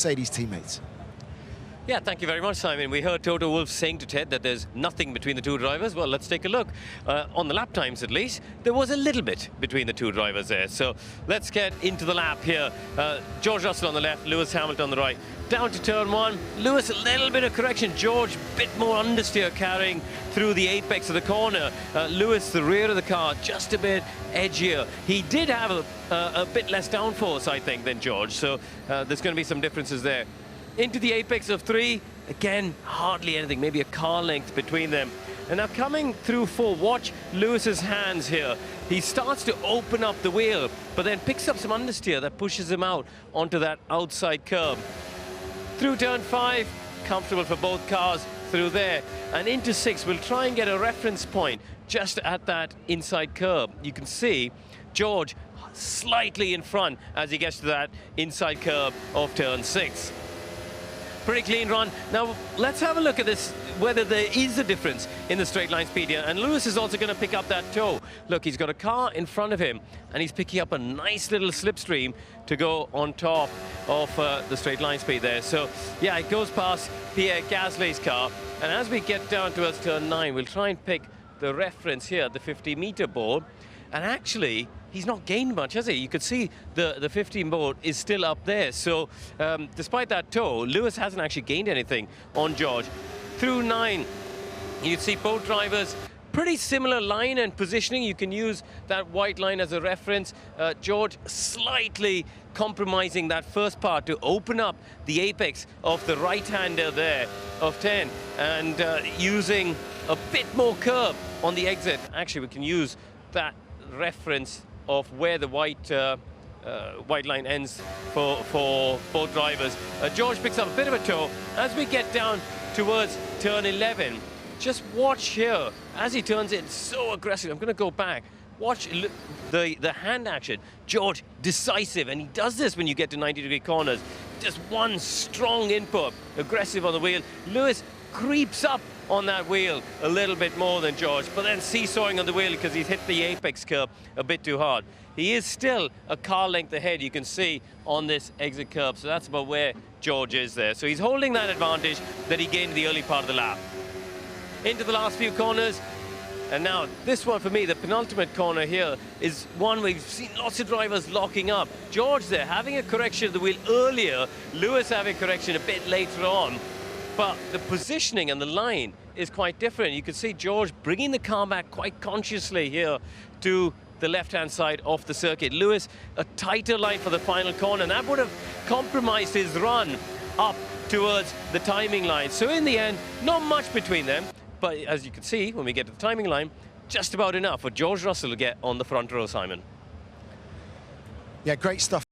Mercedes teammates. Yeah, thank you very much, Simon. We heard Toto Wolff saying to Ted that there's nothing between the two drivers. Well, let's take a look. On the lap times, at least, there was a little bit between the two drivers there. So let's get into the lap here. George Russell on the left, Lewis Hamilton on the right. Down to turn one. Lewis, a little bit of correction. George, a bit more understeer carrying through the apex of the corner. Lewis, the rear of the car, just a bit edgier. He did have a bit less downforce, I think, than George. So there's going to be some differences there. Into the apex of three, again, hardly anything, maybe a car length between them. And now coming through four, watch Lewis's hands here. He starts to open up the wheel, but then picks up some understeer that pushes him out onto that outside curb. Through turn five, comfortable for both cars through there. And into six, we'll try and get a reference point just at that inside curb. You can see George slightly in front as he gets to that inside curb of turn six. Pretty clean run. Now, let's have a look at this, whether there is a difference in the straight line speed here. And Lewis is also going to pick up that toe. Look, he's got a car in front of him, and he's picking up a nice little slipstream to go on top of the straight line speed there. So, yeah, it goes past Pierre Gasly's car. And as we get down towards turn 9, we'll try and pick the reference here, the 50-meter board. And actually, he's not gained much, has he? You could see the 15 board is still up there. So despite that toe, Lewis hasn't actually gained anything on George. Through 9, you'd see both drivers pretty similar line and positioning. You can use that white line as a reference. George slightly compromising that first part to open up the apex of the right-hander there of 10 and using a bit more curb on the exit. Actually, we can use that reference of where the white line ends for both drivers. George picks up a bit of a toe. As we get down towards turn 11, just watch here as he turns it so aggressive. I'm going to go back. Watch the hand action. George, decisive, and he does this when you get to 90-degree corners. Just one strong input, aggressive on the wheel. Lewis creeps up on that wheel a little bit more than George, but then seesawing on the wheel because he's hit the apex curb a bit too hard. He is still a car length ahead, you can see, on this exit curb, so that's about where George is there. So he's holding that advantage that he gained in the early part of the lap. Into the last few corners, and now this one for me, the penultimate corner here, is one where we've seen lots of drivers locking up. George there having a correction of the wheel earlier, Lewis having correction a bit later on. But the positioning and the line is quite different. You can see George bringing the car back quite consciously here to the left-hand side of the circuit. Lewis, a tighter line for the final corner, and that would have compromised his run up towards the timing line. So in the end, not much between them, but as you can see, when we get to the timing line, just about enough for George Russell to get on the front row, Simon. Yeah, great stuff.